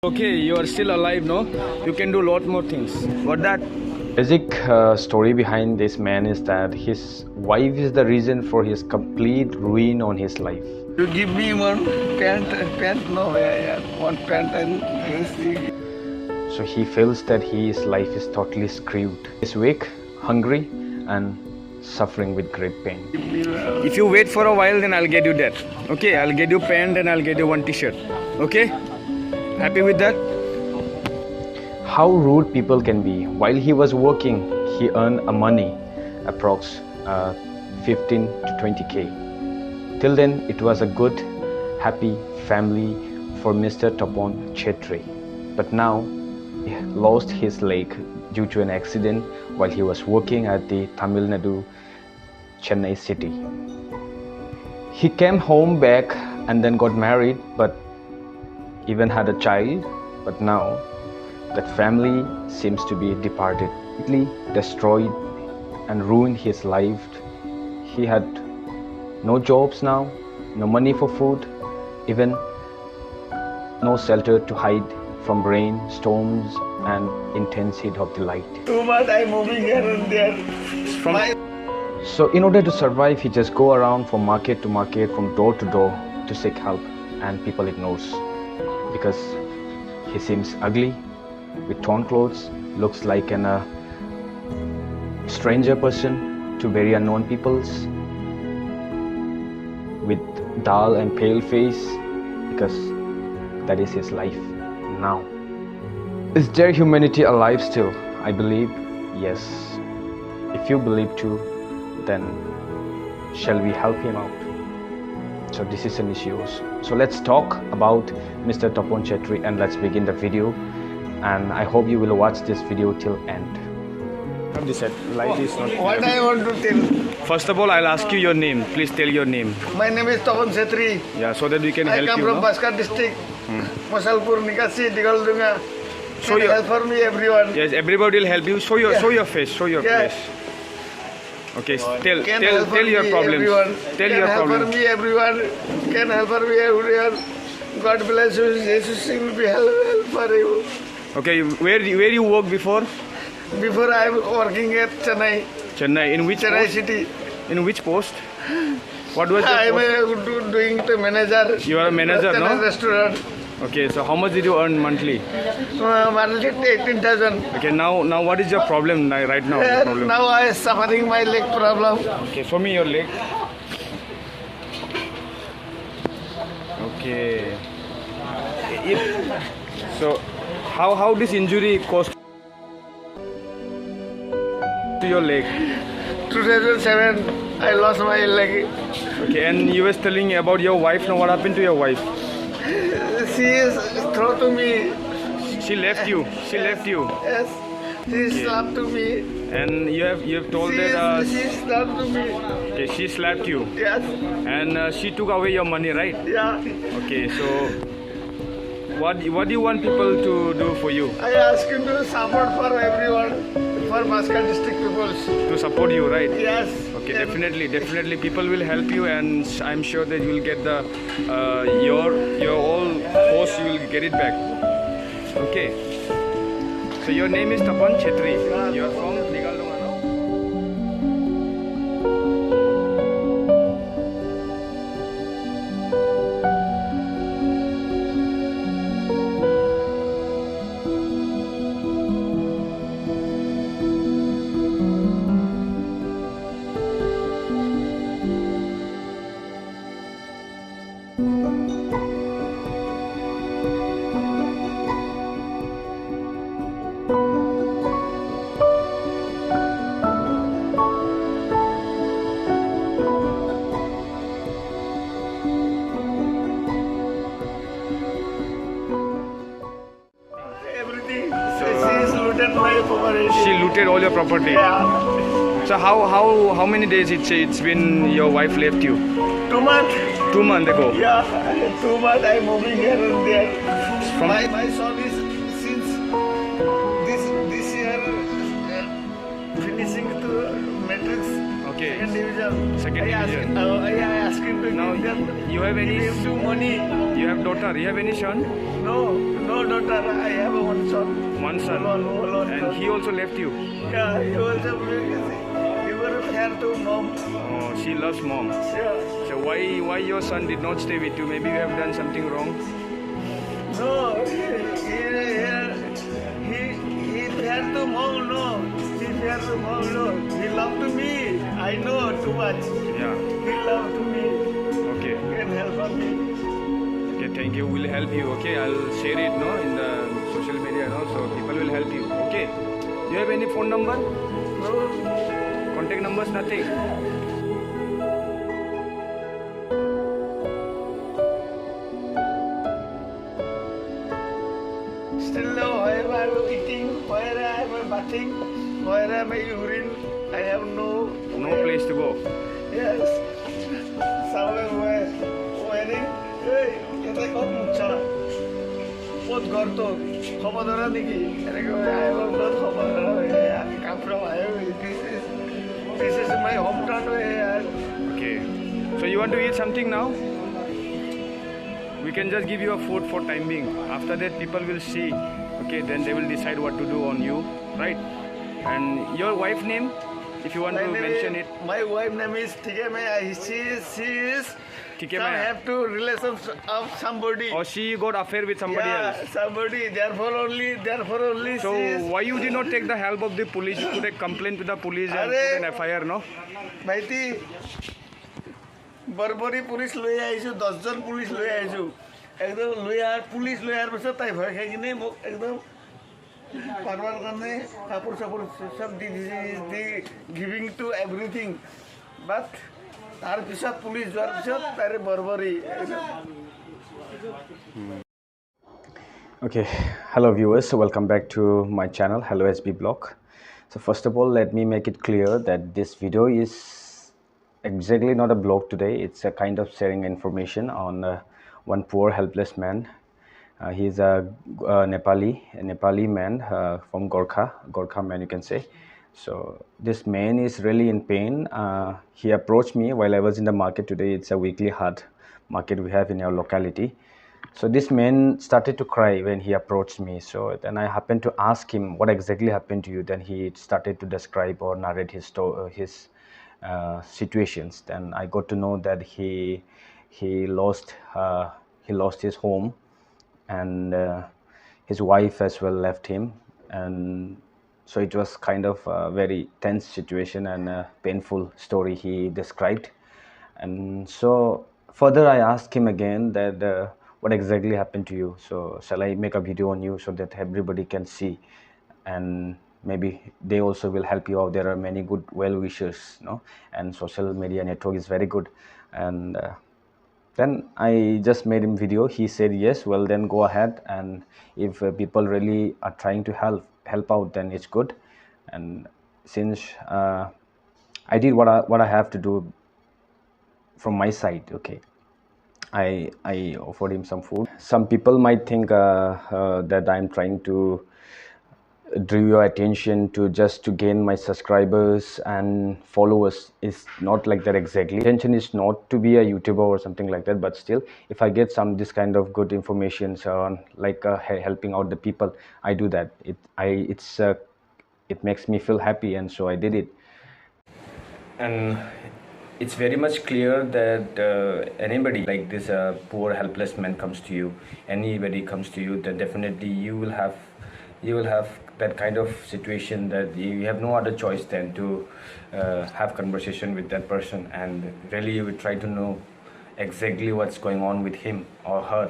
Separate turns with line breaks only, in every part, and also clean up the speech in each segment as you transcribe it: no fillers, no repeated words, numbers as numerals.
Okay, you are still alive, no? You can do a lot more things. What that?
Basic story behind this man is that his wife is the reason for his complete ruin on his life.
You give me one pant, no, one pant and
So he feels that his life is totally screwed. He's weak, hungry, and suffering with great pain.
If you wait for a while, then I'll get you that. Okay, I'll get you pant and I'll get you one t-shirt. Okay? Happy with that?
How rude people can be. While he was working, he earned a money, approx 15 to 20k. Till then, it was a good, happy family for Mr. Tapan Chetri. But now, he lost his leg due to an accident while he was working at the Tamil Nadu, Chennai city. He came home back and then got married, but even had a child. But now, that family seems to be departed, completely destroyed and ruined his life. He had no jobs now, no money for food, even no shelter to hide from rain, storms and intense heat of the light.
Too much I'm moving here and there.
So in order to survive, he just go around from market to market, from door to door to seek help, and people ignores because he seems ugly, with torn clothes, looks like a stranger person to very unknown peoples, with dull and pale face, because that is his life now. Is there humanity alive still? I believe yes. If you believe too, then shall we help him out? So this is an issue. So let's talk about Mr. Tapan Chetri and let's begin the video. And I hope you will watch this video till end. Light is not.
What I want to tell.
First of all, I'll ask you your name. Please tell your name.
My name is Tapan Chetri.
Yeah, so that we can help you.
I come from
no?
Baskar district, Masalpur, Nikasi, Digaldunga.
Show your,
help for me, everyone.
Yes, everybody will help you. Show your face. Show your face. Okay, tell your problems.
Everyone.
Tell your
problems.
problems.
Help for me, everyone. Can help for me, everyone. God bless you. Jesus will be help for you.
Okay, where you work before?
Before I was working at Chennai.
Chennai. In which
Chennai
post?
city.
In which post? What was your
I
post?
am doing the manager.
You are a manager,
Chennai
no?
Restaurant.
Okay, so how much did you earn monthly?
Monthly 18,000.
Okay, now what is your problem right now? Problem?
Now I am suffering my leg problem.
Okay, show me your leg. Okay. So, how this injury caused to your leg?
2007, I lost my leg.
Okay, and you were telling about your wife. Now, what happened to your wife?
She is thrown to me.
She left you. She left you.
Yes, she slapped to me.
And you have told
She slapped to me.
okay, she slapped you.
Yes.
And she took away your money, right?
Yeah.
Okay, so what do you want people to do for you?
I ask you to support for everyone, for Baskar district people.
To support you, right?
Yes.
Okay, definitely people will help you, and I'm sure that you will get the your all force, you will get it back. Okay. So your name is Tapan Chetri. You are from Digaldunga, no?
Everything. She looted my property.
She looted all your property.
Yeah.
So how many days it's been your wife left you?
2 months.
2 months ago.
Yeah, 2 months I'm moving here and there.
From
My son is since this year finishing to matrix. Okay.
Second division.
Second division.
I asked him to
Now,
give them.
you have any?
Give him some money.
You have daughter. You have any son?
No daughter. I have one son.
One son.
Alone.
And he also left you.
Yeah, he also he was fair to mom.
Oh, she loves mom.
Yeah.
So why your son did not stay with you? Maybe you have done something wrong.
No, he fair to mom. No, he fair to mom. No, he loved me. I know too much.
Yeah.
He loved me.
Okay.
He can help me.
Okay. Thank you. We'll help you. Okay. I'll share it. No, in the social media. No, so people will help you. Okay. You have any phone number?
No.
Contact numbers? Nothing.
Still now, wherever I am eating, wherever I am bathing, wherever I am urine, I have no
place to go.
Yes. Somewhere wearing. Hey, এটা কত মুছা বহুত গর্ত খবর ধরা দেখি এরকম I was not খবর come from I this is my hometown
Okay. So you want to eat something now? We can just give you a food for time being. After that, people will see. Okay, then they will decide what to do on you, right? And your wife name, if you want to mention it.
My wife name is Tikamaya. She is
Tikamaya.
Some have to relations of somebody.
Or she got affair with somebody
Yeah,
else.
somebody. Therefore only.
So
she is.
why you did not take the help of the police? You could have complained to the police and
Arey.
put an FIR, no?
ভাইটি বরবরি police লৈ আহিছোঁ 10 জন police লৈ আহিছোঁ একদম police লৈ অহাৰ পিছত তাই ভয় খাই কিনে মোক একদম পাৰবাৰ কাৰণে কাপোৰ চাপোৰ চব দি গিভিং টু এভৰিথিং বাট তাৰপিছত পুলিচ যোৱাৰ পিছত তাইৰে Borbori
Okay, hello viewers, welcome back to my channel, Hello SB Blog. So first of all, let me make it clear that this video is exactly not a blog today. It's a kind of sharing information on one poor helpless man. He is a Nepali man from Gorkha man, you can say. So this man is really in pain. He approached me while I was in the market today. It's a weekly hard market we have in our locality. So this man started to cry when he approached me. So then I happened to ask him what exactly happened to you. Then he started to describe or narrate his situations. Then I got to know that he lost his home, and his wife as well left him, and so it was kind of a very tense situation and a painful story he described. And so further I asked him again that what exactly happened to you. So shall I make a video on you so that everybody can see, and maybe they also will help you out. There are many good well wishers, no, and social media network is very good. And then I just made him video. He said yes, well then go ahead, and if people really are trying to help out, then it's good. And since I did what I have to do from my side, okay, I offered him some food. Some people might think that I'm trying to draw your attention to just to gain my subscribers and followers. It's not like that exactly. Intention is not to be a YouTuber or something like that, but still if I get this kind of good information on like helping out the people, I do that. It makes me feel happy, and so I did it. And it's very much clear that anybody like this poor helpless man comes to you, anybody comes to you, then definitely you will have that kind of situation that you have no other choice than to have conversation with that person, and really you will try to know exactly what's going on with him or her.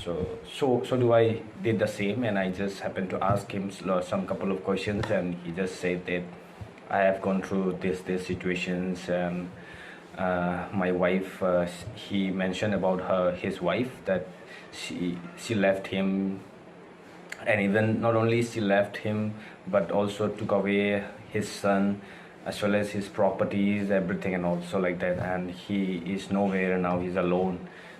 So do I did the same, and I just happened to ask him some couple of questions, and he just said that I have gone through these situations, and my wife, he mentioned about his wife that she left him, and even not only she left him but also took away his son as well as his properties, everything, and also like that, and he is nowhere now. He's alone.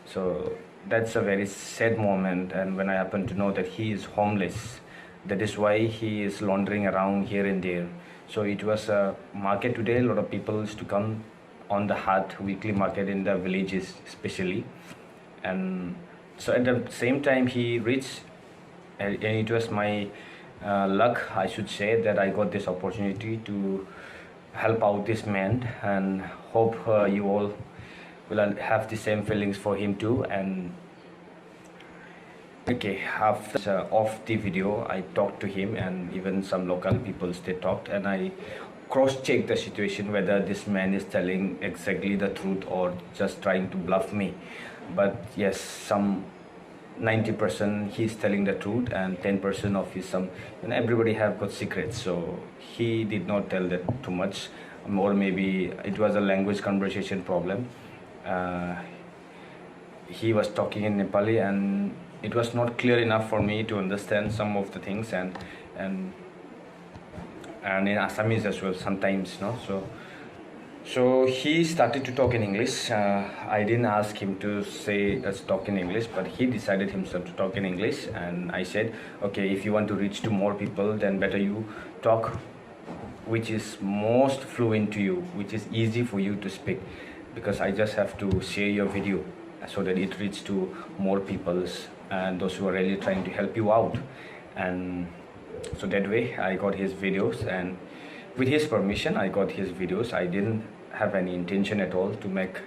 So that's a very sad moment. And when I happen to know that he is homeless, That is why he is laundering around here and there. So it was a market today. A lot of people used to come on the Hat weekly market in the villages especially. And so at the same time he reached, and it was my luck, I should say, that I got this opportunity to help out this man, and hope you all will have the same feelings for him too. And okay, after off the video I talked to him, and even some local people, they talked, and I cross-checked the situation whether this man is telling exactly the truth or just trying to bluff me. But yes, some 90% he's telling the truth, and 10% of his everybody have got secrets, so he did not tell that too much, or maybe it was a language conversation problem. He was talking in Nepali and it was not clear enough for me to understand some of the things, and in Assamese as well sometimes, no? So he started to talk in English. I didn't ask him to talk in English, but he decided himself to talk in English. And I said, okay, if you want to reach to more people, then better you talk which is most fluent to you, which is easy for you to speak, because I just have to share your video so that it reaches to more people and those who are really trying to help you out. And so that way I got his videos, and with his permission I got his videos. I didn't have any intention at all to make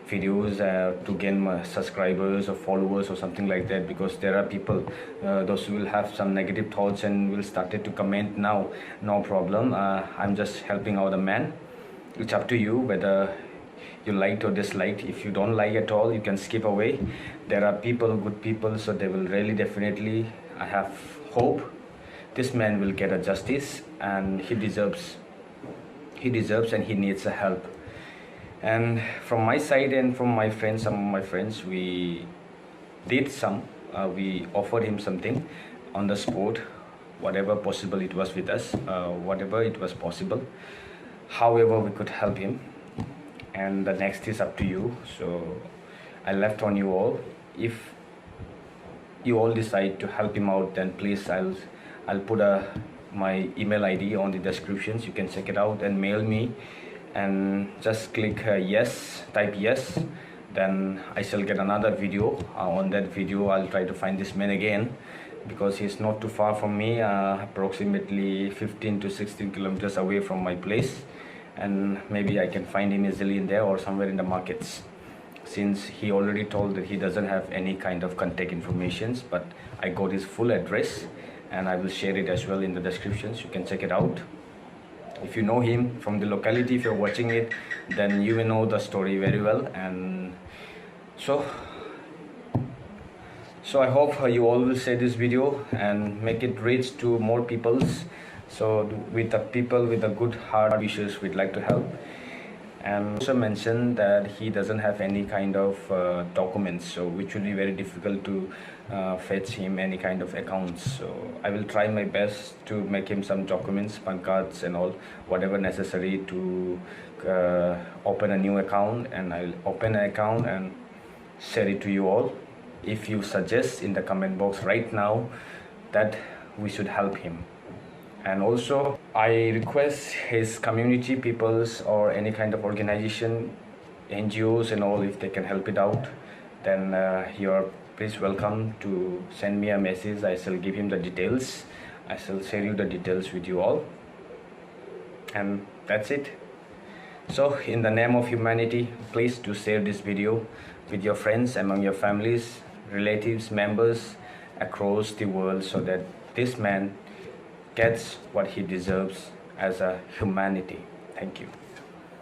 videos to gain my subscribers or followers or something like that, because there are people those who will have some negative thoughts and will started to comment now. No problem, I'm just helping out a man. It's up to you whether you liked or disliked. If you don't like at all, you can skip away. There are people, good people, so they will really definitely, I have hope this man will get a justice, and he deserves and he needs a help. And from my side and from my friends, some of my friends, we did we offered him something on the spot, whatever possible it was with us, whatever it was possible, however we could help him. And the next is up to you, so I left on you all. If you all decide to help him out, then please, I'll put my email ID on the descriptions. You can check it out and mail me, and just click yes, type yes, then I shall get another video. On that video I'll try to find this man again, because he's not too far from me, approximately 15 to 16 kilometers away from my place, and maybe I can find him easily in there or somewhere in the markets, since he already told that he doesn't have any kind of contact informations. But I got his full address, and I will share it as well in the descriptions. You can check it out. If you know him from the locality, if you're watching it, then you will know the story very well. And so I hope you all will share this video and make it reach to more peoples. So with the people with the good heart wishes, we'd like to help. And also mentioned that he doesn't have any kind of documents, so which will be very difficult to fetch him any kind of accounts. So I will try my best to make him some documents, PAN cards and all, whatever necessary to open a new account. And I'll open an account and share it to you all. If you suggest in the comment box right now that we should help him. And also I request his community peoples or any kind of organization, NGOs and all, if they can help it out, then you're please welcome to send me a message. I shall give him the details. I shall share you the details with you all. And that's it. So in the name of humanity, please do share this video with your friends, among your families, relatives, members across the world, so that this man gets what he deserves as a humanity. Thank you.